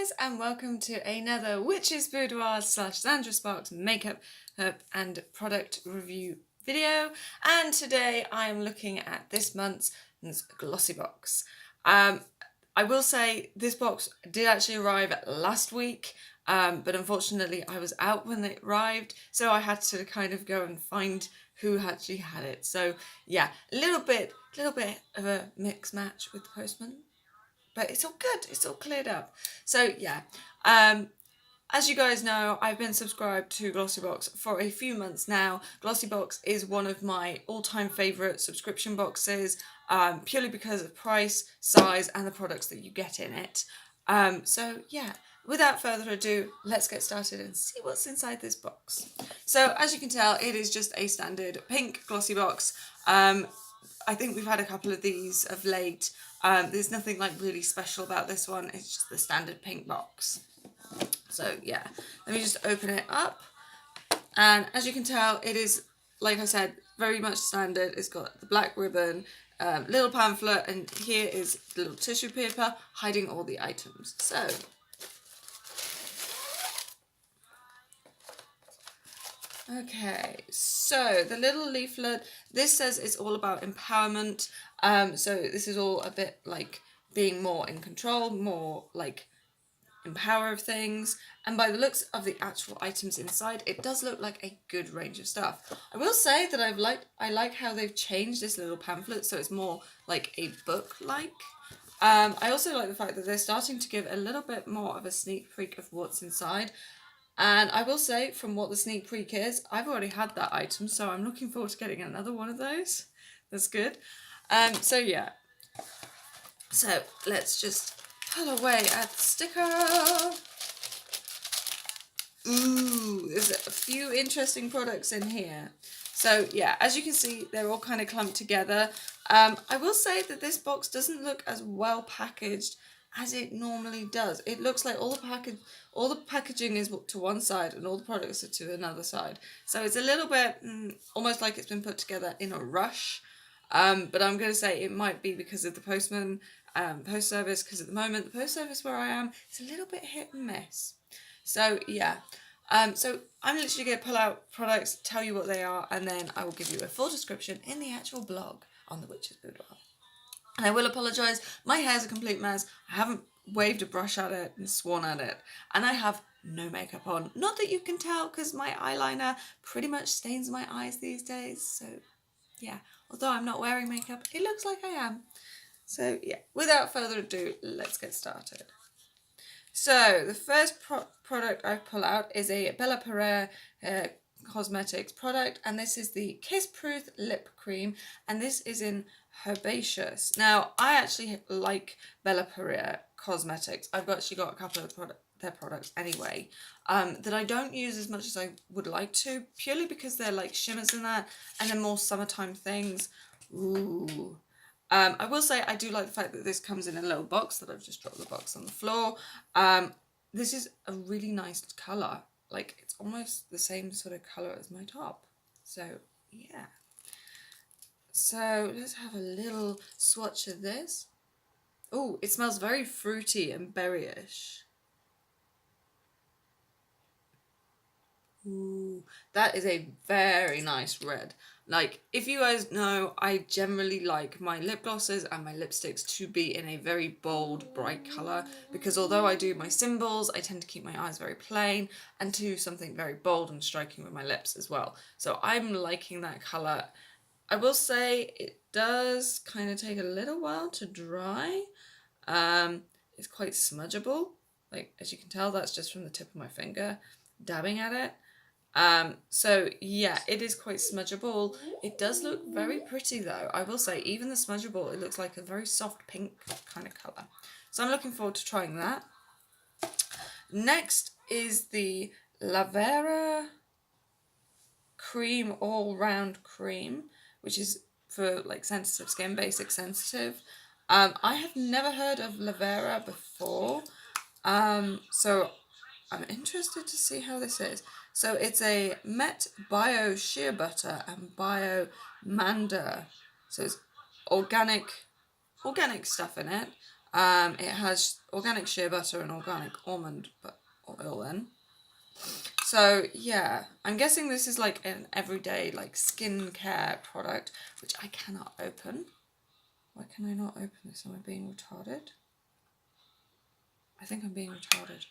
guys, and welcome to another Witch's Boudoir / Zandra Sparks makeup and product review video. And today I am looking at this month's Glossy Box. I will say this box did actually arrive last week, but unfortunately I was out when it arrived, so I had to kind of go and find who actually had it. So yeah, a little bit of a mix match with the postman. But it's all good, it's all cleared up. So yeah, as you guys know, I've been subscribed to Glossy Box for a few months now. Glossy Box is one of my all-time favourite subscription boxes, purely because of price, size, and the products that you get in it. So yeah, without further ado, let's get started and see what's inside this box. So as you can tell, it is just a standard pink Glossy Box. I think we've had a couple of these of late. There's nothing like really special about this one. It's just the standard pink box. So yeah, let me just open it up. And as you can tell, it is, like I said, very much standard. It's got the black ribbon, little pamphlet, and here is the little tissue paper hiding all the items. So okay, so the little leaflet, this says it's all about empowerment. So this is all a bit like being more in control, more like in power of things. And by the looks of the actual items inside, it does look like a good range of stuff. I will say that I like how they've changed this little pamphlet so it's more like a book-like. I also like the fact that they're starting to give a little bit more of a sneak peek of what's inside. And I will say, from what the sneak peek is, I've already had that item, so I'm looking forward to getting another one of those. That's good. So yeah. So let's just pull away at the sticker. Ooh, there's a few interesting products in here. So yeah, as you can see, they're all kind of clumped together. I will say that this box doesn't look as well packaged as it normally does. It looks like all the packaging is to one side and all the products are to another side. So it's a little bit almost like it's been put together in a rush. But I'm going to say it might be because of the postman post service, because at the moment the post service where I am is a little bit hit and miss. So yeah. So I'm literally going to pull out products, tell you what they are, and then I will give you a full description in the actual blog on the Witch's Boudoir. And I will apologise, my hair's a complete mess. I haven't waved a brush at it and sworn at it. And I have no makeup on. Not that you can tell, because my eyeliner pretty much stains my eyes these days. So yeah, although I'm not wearing makeup, it looks like I am. So yeah, without further ado, let's get started. So the first product I pull out is a Bella Perere Cosmetics product, and this is the Kiss Proof Lip Cream, and this is in Herbaceous. Now, I actually like Bella Perere Cosmetics. I've actually got a couple of their products anyway, that I don't use as much as I would like to, purely because they're like shimmers and that, and they're more summertime things. Ooh. I will say I do like the fact that this comes in a little box, that I've just dropped the box on the floor. This is a really nice colour. Like, it's almost the same sort of colour as my top. So, yeah. So, let's have a little swatch of this. Oh, it smells very fruity and berryish. Ooh, that is a very nice red. Like, if you guys know, I generally like my lip glosses and my lipsticks to be in a very bold, bright colour, because although I do my symbols, I tend to keep my eyes very plain and do something very bold and striking with my lips as well. So I'm liking that colour. I will say it does kind of take a little while to dry. It's quite smudgeable. Like, as you can tell, that's just from the tip of my finger dabbing at it. So yeah, it is quite smudgeable. It does look very pretty though. I will say, even the smudgeable, it looks like a very soft pink kind of colour. So I'm looking forward to trying that. Next is the Lavera Cream All Round Cream, which is for like sensitive skin, basic sensitive. I have never heard of Lavera before. So I'm interested to see how this is. So it's a Met Bio Shea Butter and Bio Manda. So it's organic stuff in it. It has organic shea butter and organic almond oil in. So yeah, I'm guessing this is like an everyday like skincare product, which I cannot open. Why can I not open this? Am I being retarded? I think I'm being retarded.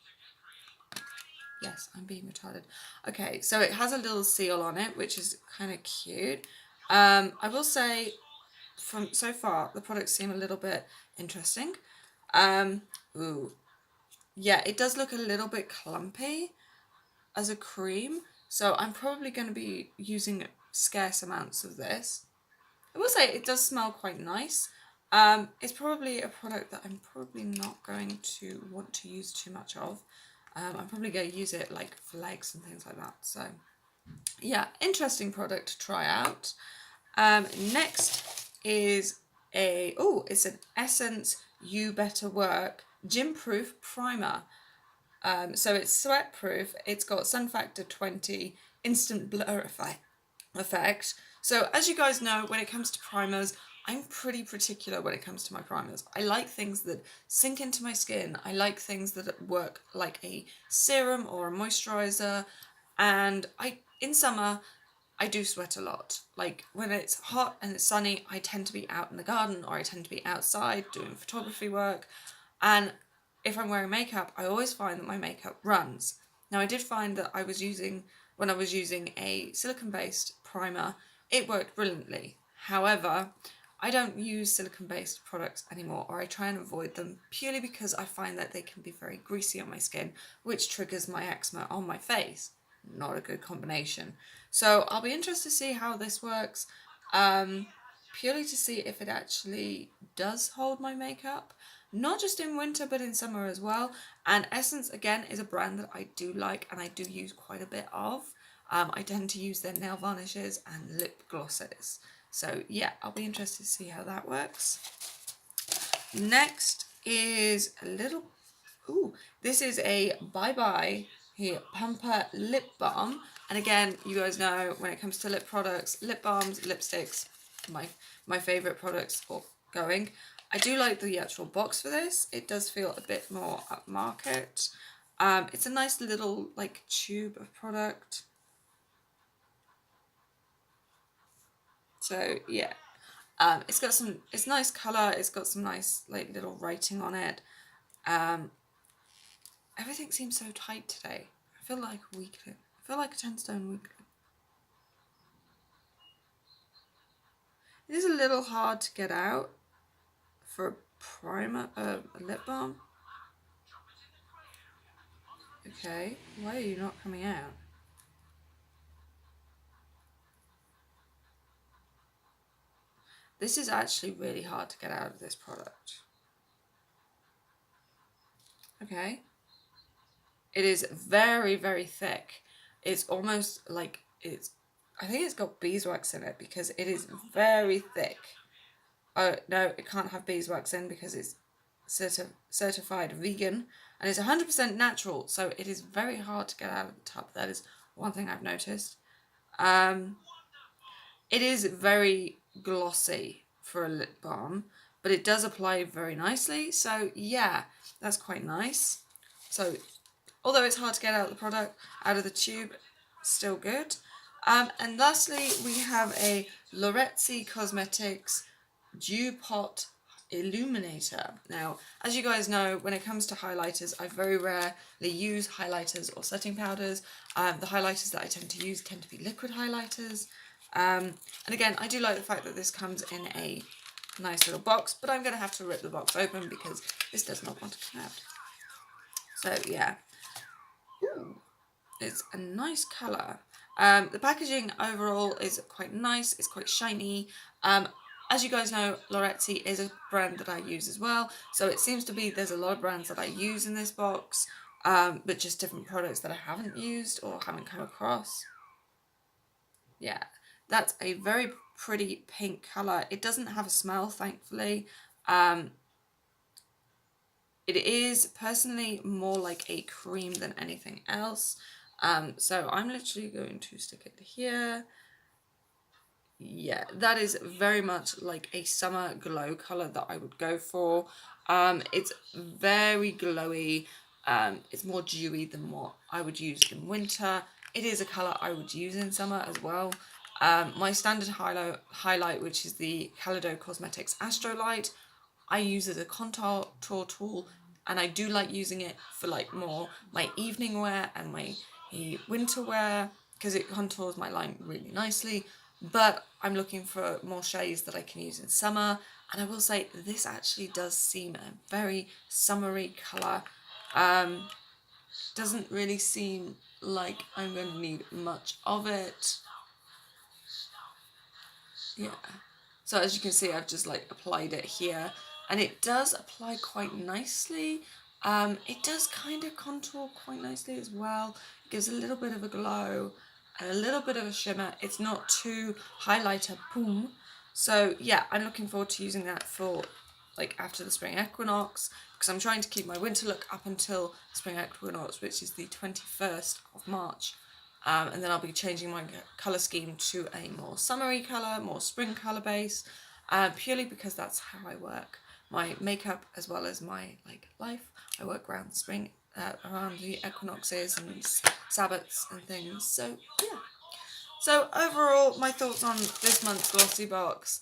Yes, I'm being retarded. Okay, so it has a little seal on it, which is kind of cute. I will say, from so far, the products seem a little bit interesting. Ooh, yeah, it does look a little bit clumpy as a cream, so I'm probably going to be using scarce amounts of this. I will say it does smell quite nice. It's probably a product that I'm probably not going to want to use too much of. I'm probably going to use it like for legs and things like that. So yeah, interesting product to try out. Next is it's an Essence You Better Work Gym Proof Primer. So it's sweat proof. It's got sun factor 20, instant blur effect. So as you guys know, when it comes to primers, I'm pretty particular when it comes to my primers. I like things that sink into my skin. I like things that work like a serum or a moisturizer. And in summer, I do sweat a lot. Like when it's hot and it's sunny, I tend to be out in the garden or I tend to be outside doing photography work. And if I'm wearing makeup, I always find that my makeup runs. Now I did find that when I was using a silicone-based primer, it worked brilliantly. However, I don't use silicone-based products anymore, or I try and avoid them purely because I find that they can be very greasy on my skin, which triggers my eczema on my face. Not a good combination. So I'll be interested to see how this works, purely to see if it actually does hold my makeup. Not just in winter, but in summer as well. And Essence, again, is a brand that I do like and I do use quite a bit of. I tend to use their nail varnishes and lip glosses. So yeah, I'll be interested to see how that works. Next is a little... Ooh, this is a Bye Bye here Pumper Lip Balm. And again, you guys know when it comes to lip products, lip balms, lipsticks, my favourite products going. I do like the actual box for this. It does feel a bit more upmarket. It's a nice little like tube of product. So yeah, it's nice colour. It's got some nice like little writing on it. Everything seems so tight today. I feel like a weakling. I feel like a 10-stone weakling. It is a little hard to get out for a primer, a lip balm. Okay, why are you not coming out? This is actually really hard to get out of this product. Okay. It is very, very thick. It's almost like I think it's got beeswax in it because it is very thick. Oh, no, it can't have beeswax in because it's certified vegan and it's 100% natural, so it is very hard to get out of the tub. That is one thing I've noticed. It is very glossy for a lip balm, but it does apply very nicely, so yeah, that's quite nice. So although it's hard to get out of the tube, still good. And lastly, we have a Loretzi Cosmetics Dew Pot Illuminator. Now, as you guys know, when it comes to highlighters, I very rarely use highlighters or setting powders. The highlighters that I tend to use tend to be liquid highlighters. And again, I do like the fact that this comes in a nice little box, but I'm going to have to rip the box open because this does not want to come out. So yeah. Ooh, it's a nice colour. The packaging overall is quite nice. It's quite shiny. As you guys know, Loretzi is a brand that I use as well. So it seems to be there's a lot of brands that I use in this box, but just different products that I haven't used or haven't come across. Yeah, that's a very pretty pink colour. It doesn't have a smell, thankfully. It is personally more like a cream than anything else. So I'm literally going to stick it here. Yeah, that is very much like a summer glow colour that I would go for. It's very glowy. It's more dewy than what I would use in winter. It is a colour I would use in summer as well. My standard highlight, which is the Calido Cosmetics Astro Light, I use as a contour tool, and I do like using it for like more my evening wear and my winter wear, because it contours my line really nicely. But I'm looking for more shades that I can use in summer, and I will say this actually does seem a very summery colour. Doesn't really seem like I'm going to need much of it. Yeah. So as you can see, I've just like applied it here, and it does apply quite nicely. It does kind of contour quite nicely as well. It gives a little bit of a glow and a little bit of a shimmer. It's not too highlighter boom. So yeah, I'm looking forward to using that for like after the spring equinox, because I'm trying to keep my winter look up until spring equinox, which is the 21st of March. And then I'll be changing my colour scheme to a more summery colour, more spring colour base, purely because that's how I work my makeup as well as my life. I work around spring, around the equinoxes and Sabbats and things. So yeah. So overall, my thoughts on this month's Glossy Box.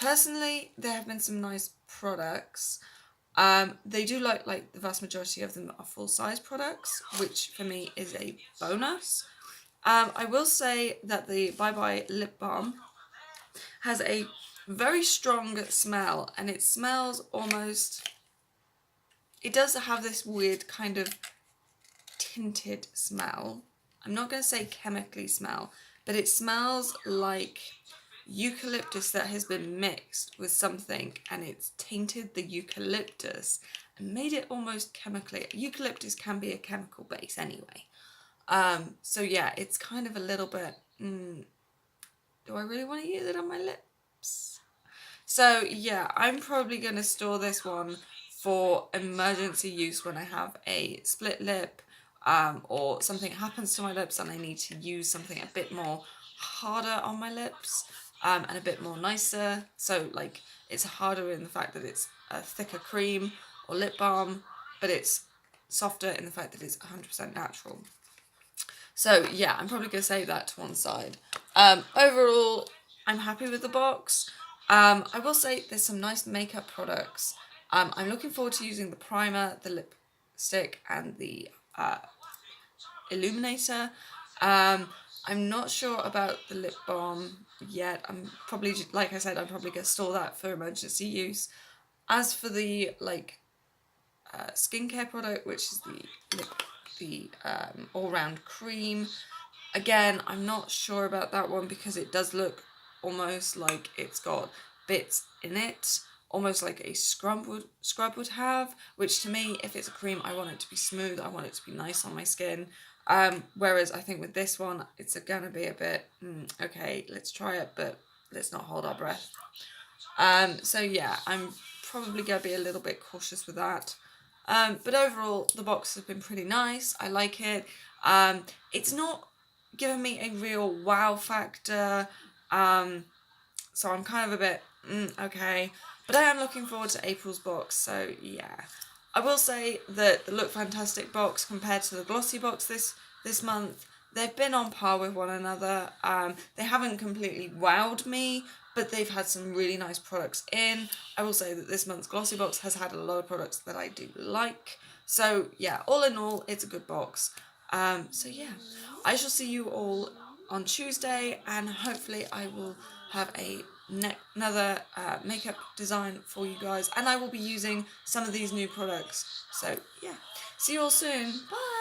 Personally, there have been some nice products. They do like the vast majority of them are full-size products, which for me is a bonus. I will say that the Bye Bye Lip Balm has a very strong smell, and it smells almost... It does have this weird kind of tinted smell. I'm not going to say chemically smell, but it smells like eucalyptus that has been mixed with something, and it's tainted the eucalyptus and made it almost chemically. Eucalyptus can be a chemical base anyway. So yeah, it's kind of a little bit, do I really want to use it on my lips? So yeah, I'm probably going to store this one for emergency use when I have a split lip, or something happens to my lips and I need to use something a bit more harder on my lips, and a bit more nicer. So like it's harder in the fact that it's a thicker cream or lip balm, but it's softer in the fact that it's 100% natural. So yeah, I'm probably going to save that to one side. Overall, I'm happy with the box. I will say there's some nice makeup products. I'm looking forward to using the primer, the lipstick, and the illuminator. I'm not sure about the lip balm yet. I'm probably, like I said, I'm probably going to store that for emergency use. As for the skincare product, which is the all-round cream, again, I'm not sure about that one because it does look almost like it's got bits in it, almost like a scrub would have, which to me, if it's a cream, I want it to be smooth, I want it to be nice on my skin. Whereas I think with this one, it's going to be a bit, okay, let's try it, but let's not hold our breath. So yeah, I'm probably going to be a little bit cautious with that. But overall, the box has been pretty nice. I like it. It's not giving me a real wow factor. So I'm kind of a bit, okay. But I am looking forward to April's box, so yeah. I will say that the Look Fantastic box compared to the Glossy box this month, they've been on par with one another. They haven't completely wowed me, but they've had some really nice products in. I will say that this month's Glossy box has had a lot of products that I do like. So yeah, all in all, it's a good box. So yeah, I shall see you all on Tuesday, and hopefully I will have another makeup design for you guys, and I will be using some of these new products. So yeah, see you all soon. Bye.